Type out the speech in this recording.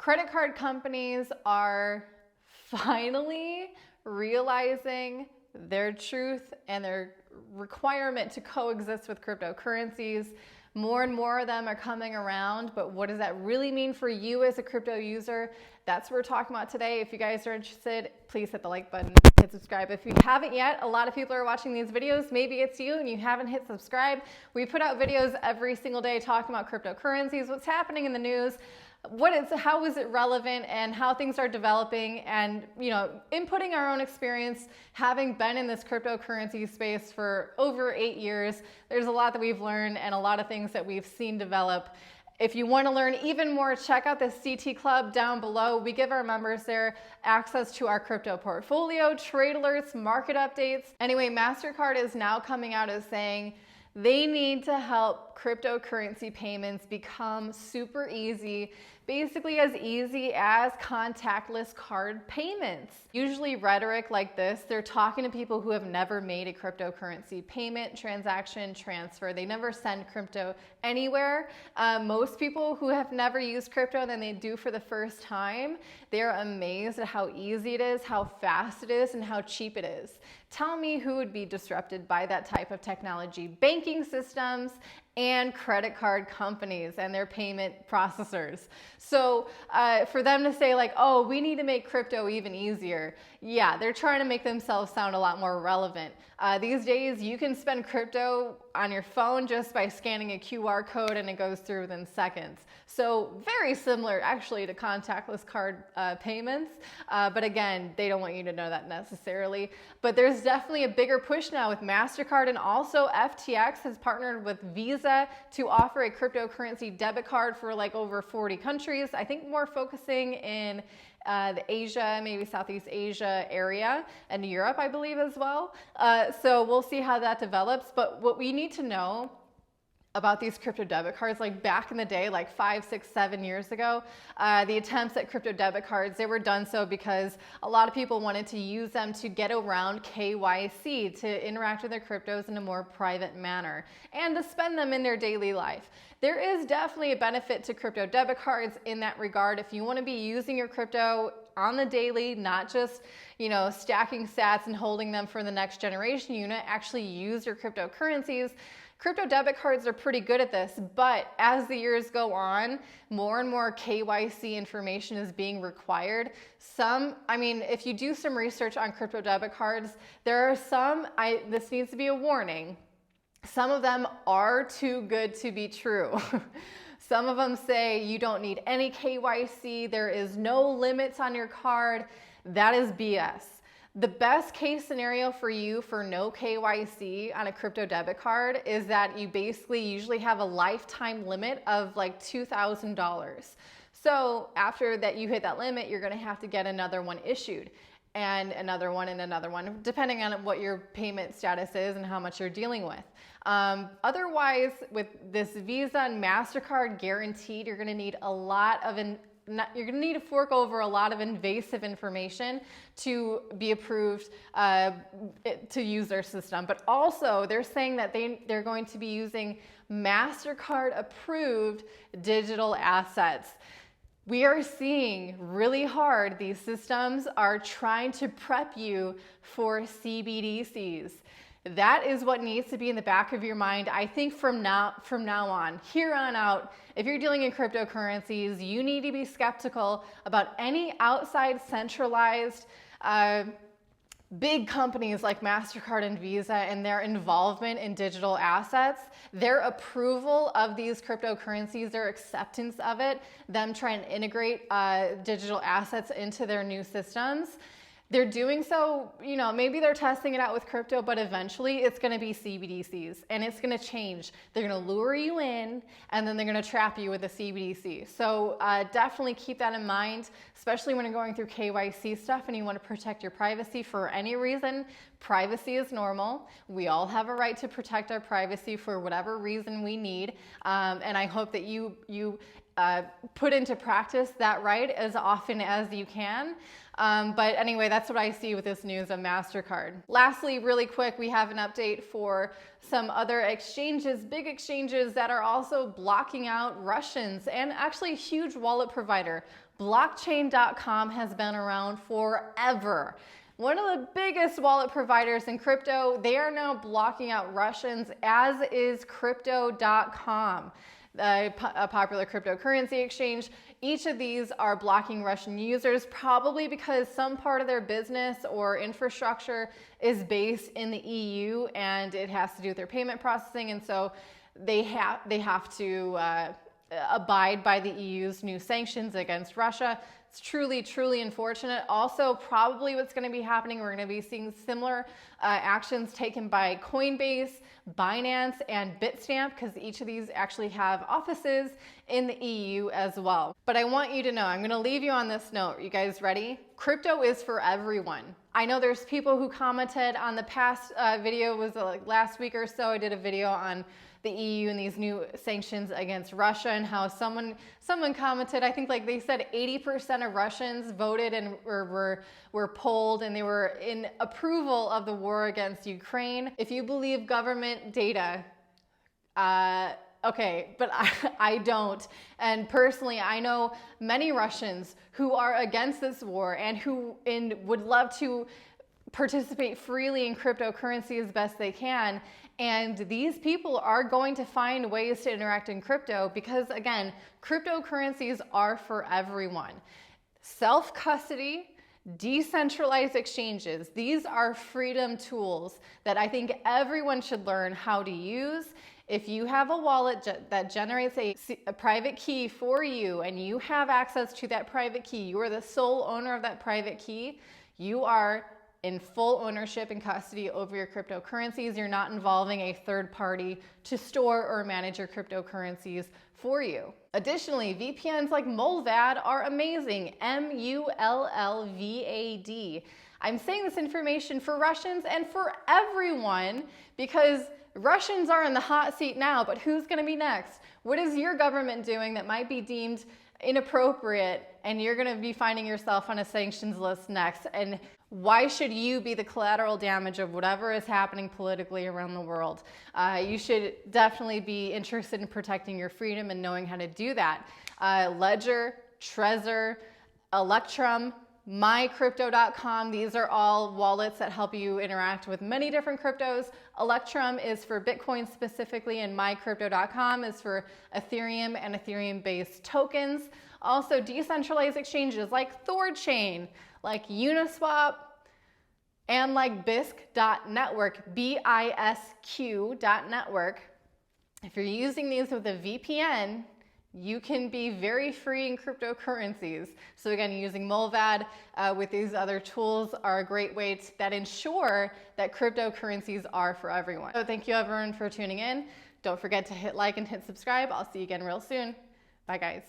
Credit card companies are finally realizing their truth and their requirement to coexist with cryptocurrencies. More and more of them are coming around, but what does that really mean for you as a crypto user? That's what we're talking about today. If you guys are interested, please hit the like button, hit subscribe. If you haven't yet, a lot of people are watching these videos. Maybe it's you and you haven't hit subscribe. We put out videos every single day talking about cryptocurrencies, what's happening in the news, how is it relevant, and how things are developing, and inputting our own experience. Having been in this cryptocurrency space for over 8 years, there's a lot that we've learned and a lot of things that we've seen develop. If you want to learn even more, check out the CT Club down below. We give our members there access to our crypto portfolio, trade alerts, market updates. Anyway, MasterCard is now coming out as saying they need to help cryptocurrency payments become super easy, basically as easy as contactless card payments. Usually rhetoric like this, they're talking to people who have never made a cryptocurrency payment, transaction, transfer. They never send crypto anywhere. Most people who have never used crypto, then they do for the first time, they're amazed at how easy it is, how fast it is, and how cheap it is. Tell me who would be disrupted by that type of technology. Banking systems and credit card companies and their payment processors. So for them to say like, oh, we need to make crypto even easier. Yeah, they're trying to make themselves sound a lot more relevant. These days, you can spend crypto on your phone just by scanning a QR code and it goes through within seconds. So very similar actually to contactless card payments. But again, they don't want you to know that necessarily. But there's definitely a bigger push now with MasterCard, and also FTX has partnered with Visa to offer a cryptocurrency debit card for like over 40 countries. I think more focusing in the Asia, maybe Southeast Asia area, and Europe, I believe as well. So we'll see how that develops. But what we need to know about these crypto debit cards, like back in the day, like 5, 6, 7 years ago, the attempts at crypto debit cards, they were done so because a lot of people wanted to use them to get around KYC, to interact with their cryptos in a more private manner, and to spend them in their daily life. There is definitely a benefit to crypto debit cards in that regard. If you want to be using your crypto on the daily, not just stacking sats and holding them for the next generation, you want to actually use your cryptocurrencies. Crypto debit cards are pretty good at this, but as the years go on, more and more KYC information is being required. If you do some research on crypto debit cards, there are some, this needs to be a warning, some of them are too good to be true. Some of them say you don't need any KYC, there is no limits on your card. That is BS. The best case scenario for you for no KYC on a crypto debit card is that you basically usually have a lifetime limit of like $2,000. So after that you hit that limit, you're gonna have to get another one issued, and another one, depending on what your payment status is and how much you're dealing with. Otherwise, with this Visa and MasterCard guaranteed, you're gonna need a lot of you're going to need to fork over a lot of invasive information to be approved to use their system. But also, they're saying that they're going to be using MasterCard approved digital assets. We are seeing really hard, these systems are trying to prep you for CBDCs. That is what needs to be in the back of your mind. I think from now on, here on out, if you're dealing in cryptocurrencies, you need to be skeptical about any outside centralized big companies like MasterCard and Visa and their involvement in digital assets, their approval of these cryptocurrencies, their acceptance of it, them trying to integrate digital assets into their new systems. They're doing so, maybe they're testing it out with crypto, but eventually it's going to be CBDCs and it's going to change. They're going to lure you in and then they're going to trap you with a CBDC. So definitely keep that in mind, especially when you're going through KYC stuff and you want to protect your privacy for any reason. Privacy is normal. We all have a right to protect our privacy for whatever reason we need. And I hope that you put into practice that right as often as you can. But anyway, that's what I see with this news of MasterCard. Lastly, really quick, we have an update for some other exchanges, big exchanges that are also blocking out Russians, and actually a huge wallet provider Blockchain.com has been around forever. One of the biggest wallet providers in crypto. They are now blocking out Russians, as is Crypto.com, a popular cryptocurrency exchange. Each of these are blocking Russian users, probably because some part of their business or infrastructure is based in the EU and it has to do with their payment processing, and so they have to abide by the EU's new sanctions against Russia. It's truly, truly unfortunate. Also, probably what's going to be happening, we're going to be seeing similar actions taken by Coinbase, Binance, and Bitstamp, because each of these actually have offices in the EU as well. But I want you to know, I'm going to leave you on this note. You guys ready? Crypto is for everyone. I know there's people who commented on the past video, was like last week or so, I did a video on the EU and these new sanctions against Russia, and how someone commented, I think like they said 80% of Russians voted and were polled, and they were in approval of the war against Ukraine. If you believe government data, okay, but I don't. And personally, I know many Russians who are against this war and who would love to participate freely in cryptocurrency as best they can. And these people are going to find ways to interact in crypto because, again, cryptocurrencies are for everyone. Self-custody, decentralized exchanges, these are freedom tools that I think everyone should learn how to use. If you have a wallet that generates a private key for you and you have access to that private key, you are the sole owner of that private key, you are in full ownership and custody over your cryptocurrencies. You're not involving a third party to store or manage your cryptocurrencies for you. Additionally, VPNs like Mullvad are amazing. MULLVAD. I'm saying this information for Russians and for everyone because Russians are in the hot seat now, but who's going to be next? What is your government doing that might be deemed inappropriate and you're going to be finding yourself on a sanctions list next? And why should you be the collateral damage of whatever is happening politically around the world? You should definitely be interested in protecting your freedom and knowing how to do that. Ledger, Trezor, Electrum, mycrypto.com, these are all wallets that help you interact with many different cryptos. Electrum is for Bitcoin specifically, and mycrypto.com is for Ethereum and Ethereum-based tokens. Also, decentralized exchanges like Thorchain, like Uniswap, and like Bisq.network, BISQ.network. If you're using these with a VPN, you can be very free in cryptocurrencies. So again, using Mullvad with these other tools are a great way that ensure that cryptocurrencies are for everyone. So thank you everyone for tuning in. Don't forget to hit like and hit subscribe. I'll see you again real soon. Bye guys.